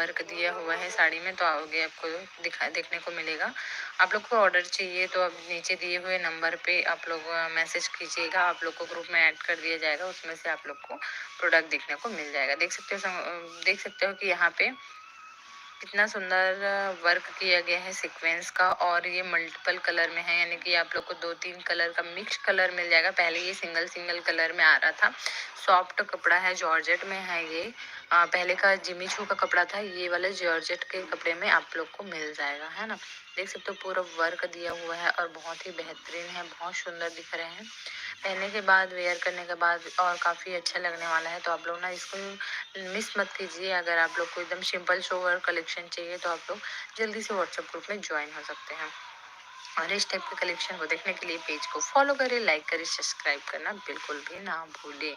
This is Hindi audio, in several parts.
वर्क दिया हुआ है साड़ी में, तो आगे आपको देखने को मिलेगा। आप लोग को ऑर्डर चाहिए तो अब नीचे दिए हुए नंबर पे आप लोग मैसेज कीजिएगा, आप लोग को ग्रुप में ऐड कर दिया जाएगा, उसमें से आप लोग को प्रोडक्ट देखने को मिल जाएगा। देख सकते हो कि यहाँ पे कितना सुंदर वर्क किया गया है सीक्वेंस का, और ये मल्टीपल कलर में है, यानी कि आप लोग को 2-3 कलर का मिक्स कलर मिल जाएगा। पहले ये सिंगल सिंगल कलर में आ रहा था। सॉफ्ट कपड़ा है, जॉर्जेट में है ये। पहले का जिमी चू का कपड़ा था, ये वाले जॉर्जेट के कपड़े में आप लोग को मिल जाएगा, है ना। देख सकते हो पूरा वर्क दिया हुआ है और बहुत ही बेहतरीन है, बहुत सुंदर दिख रहे हैं। पहनने के बाद, वेयर करने के बाद और काफ़ी अच्छा लगने वाला है। तो आप लोग ना इसको मिस मत कीजिए। अगर आप लोग को एकदम सिंपल सोवर कलेक्शन चाहिए तो आप लोग जल्दी से व्हाट्सएप ग्रुप में ज्वाइन हो सकते हैं। और इस टाइप के कलेक्शन को देखने के लिए पेज को फॉलो करें, लाइक करें, सब्सक्राइब करना बिल्कुल भी ना भूलें।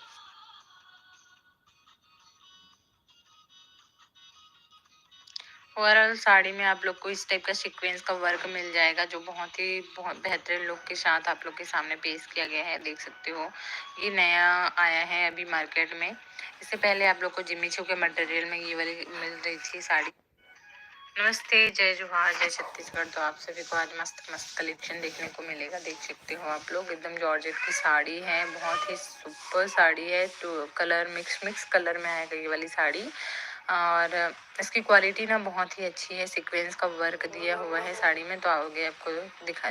ओवरऑल साड़ी में आप लोग को इस टाइप का सीक्वेंस का वर्क मिल जाएगा, जो बहुत बेहतरीन लुक के साथ आप लोग के सामने पेश किया गया है। देख सकते हो ये नया आया है अभी मार्केट में। इससे पहले आप लोग को जिमी चू के मटेरियल में ये वाली मिल रही थी साड़ी। नमस्ते, जय जोहार, जय छत्तीसगढ़। तो आप सभी को आज मस्त मस्त कलेक्शन देखने को मिलेगा। देख सकते हो आप लोग एकदम जॉर्जेट की साड़ी है, बहुत ही सुपर साड़ी है। तो कलर मिक्स कलर में आएगा ये वाली साड़ी, और इसकी क्वालिटी ना बहुत ही अच्छी है। सीक्वेंस का वर्क दिया हुआ है साड़ी में, तो आगे आपको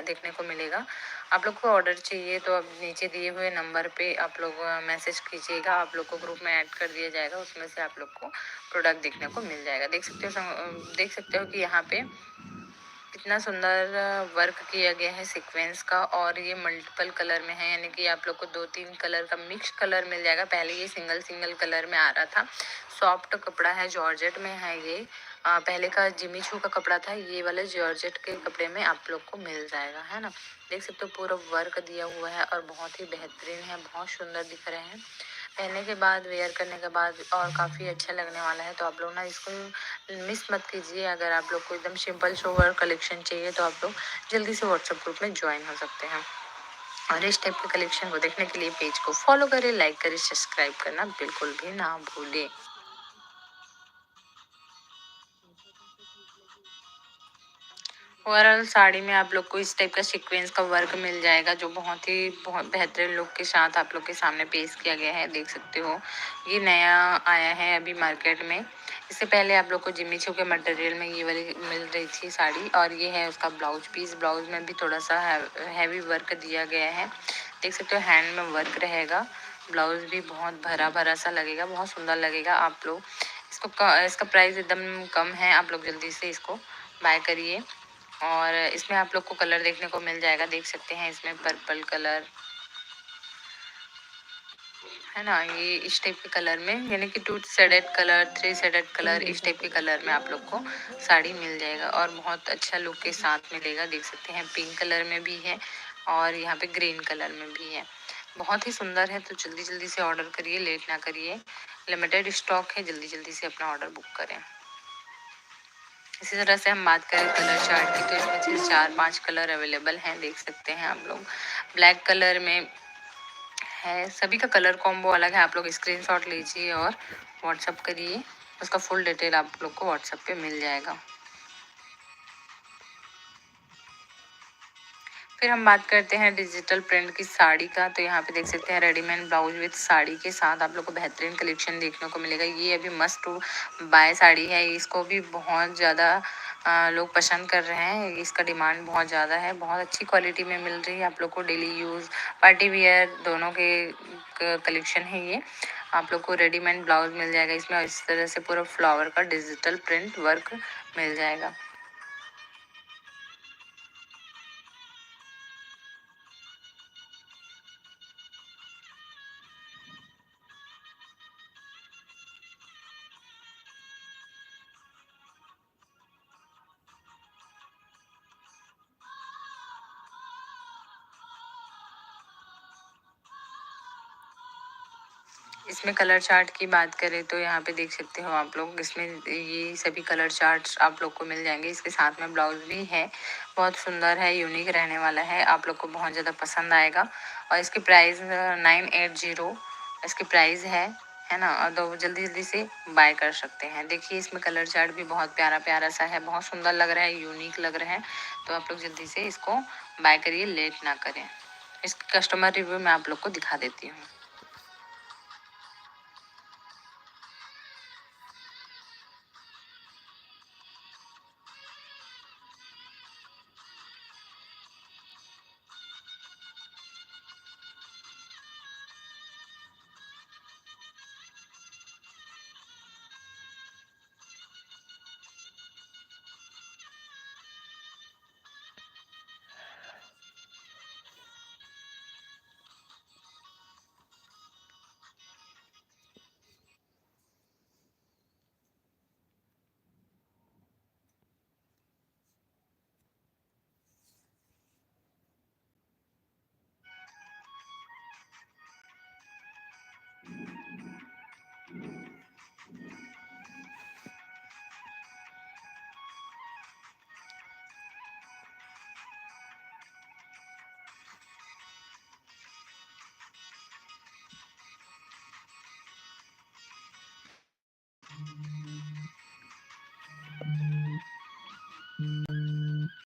देखने को मिलेगा। आप लोग को ऑर्डर चाहिए तो अब नीचे दिए हुए नंबर पे आप लोग मैसेज कीजिएगा, आप लोग को ग्रुप में ऐड कर दिया जाएगा, उसमें से आप लोग को प्रोडक्ट देखने को मिल जाएगा। देख सकते हो कि यहाँ पे कितना सुंदर वर्क किया गया है सीक्वेंस का, और ये मल्टीपल कलर में है, यानी कि आप लोग को 2-3 कलर का मिक्स कलर मिल जाएगा। पहले ये सिंगल सिंगल कलर में आ रहा था। सॉफ्ट कपड़ा है, जॉर्जेट में है ये। पहले का जिमी चू का कपड़ा था, ये वाले जॉर्जेट के कपड़े में आप लोग को मिल जाएगा, है ना। देख सकते हो पूरा वर्क दिया हुआ है और बहुत ही बेहतरीन है, बहुत सुंदर दिख रहे हैं। पहनने के बाद, वेयर करने के बाद और काफ़ी अच्छा लगने वाला है। तो आप लोग ना इसको मिस मत कीजिए। अगर आप लोग को एकदम सिंपल सोवर कलेक्शन चाहिए तो आप लोग जल्दी से व्हाट्सएप ग्रुप में ज्वाइन हो सकते हैं। और इस टाइप के कलेक्शन को देखने के लिए पेज को फॉलो करें, लाइक करें, सब्सक्राइब करना बिल्कुल भी ना भूलें। ओवरऑल साड़ी में आप लोग को इस टाइप का सीक्वेंस का वर्क मिल जाएगा, जो बहुत बेहतरीन लुक के साथ आप लोग के सामने पेश किया गया है। देख सकते हो ये नया आया है अभी मार्केट में। इससे पहले आप लोग को जिमी चू के मटेरियल में ये वाली मिल रही थी साड़ी, और ये है उसका ब्लाउज पीस। ब्लाउज में भी थोड़ा सा हैवी वर्क दिया गया है। देख सकते हो हैंड में वर्क रहेगा। ब्लाउज भी बहुत भरा भरा सा लगेगा, बहुत सुंदर लगेगा। आप लोग इसका प्राइस एकदम कम है, आप लोग जल्दी से इसको बाय करिए। और इसमें आप लोग को कलर देखने को मिल जाएगा, देख सकते हैं इसमें पर्पल कलर है ना। ये इस टाइप के कलर में, यानी कि 2 शेडेड कलर, 3 शेडेड कलर, इस टाइप के कलर में आप लोग को साड़ी मिल जाएगा, और बहुत अच्छा लुक के साथ मिलेगा। देख सकते हैं पिंक कलर में भी है और यहाँ पे ग्रीन कलर में भी है। बहुत ही सुंदर है। तो जल्दी जल्दी से ऑर्डर करिए, लेट ना करिए। लिमिटेड स्टॉक है, जल्दी जल्दी से अपना ऑर्डर बुक करें। इसी तरह से हम बात करें कलर चार्ट की, तो इसमें से 4-5 कलर अवेलेबल हैं, देख सकते हैं आप लोग। ब्लैक कलर में है, सभी का कलर कॉम्बो अलग है। आप लोग स्क्रीनशॉट लीजिए और व्हाट्सअप करिए, उसका फुल डिटेल आप लोग को व्हाट्सअप पे मिल जाएगा। फिर हम बात करते हैं डिजिटल प्रिंट की साड़ी का, तो यहाँ पे देख सकते हैं रेडीमेड ब्लाउज विथ साड़ी के साथ आप लोग को बेहतरीन कलेक्शन देखने को मिलेगा। ये अभी मस्ट टू बाय साड़ी है, इसको भी बहुत ज़्यादा लोग पसंद कर रहे हैं। इसका डिमांड बहुत ज़्यादा है, बहुत अच्छी क्वालिटी में मिल रही है आप लोग को। डेली यूज़, पार्टी वियर दोनों के कलेक्शन है ये। आप लोग को रेडीमेड ब्लाउज मिल जाएगा इसमें, और इस तरह से पूरा फ्लावर का डिजिटल प्रिंट वर्क मिल जाएगा। इसमें कलर चार्ट की बात करें तो यहाँ पे देख सकते हो आप लोग, इसमें ये सभी कलर चार्ट्स आप लोग को मिल जाएंगे। इसके साथ में ब्लाउज भी है, बहुत सुंदर है, यूनिक रहने वाला है, आप लोग को बहुत ज़्यादा पसंद आएगा। और इसकी प्राइस 980 इसकी प्राइस है। है ना? और तो जल्दी-जल्दी से बाय कर सकते हैं। देखिए इसमें कलर चार्ट भी बहुत प्यारा-प्यारा सा है, बहुत सुंदर लग रहा है, यूनिक लग रहा है। तो आप लोग जल्दी से इसको बाय करिए, लेट ना करें। इसकी कस्टमर रिव्यू मैं आप लोग को दिखा देती हूँ।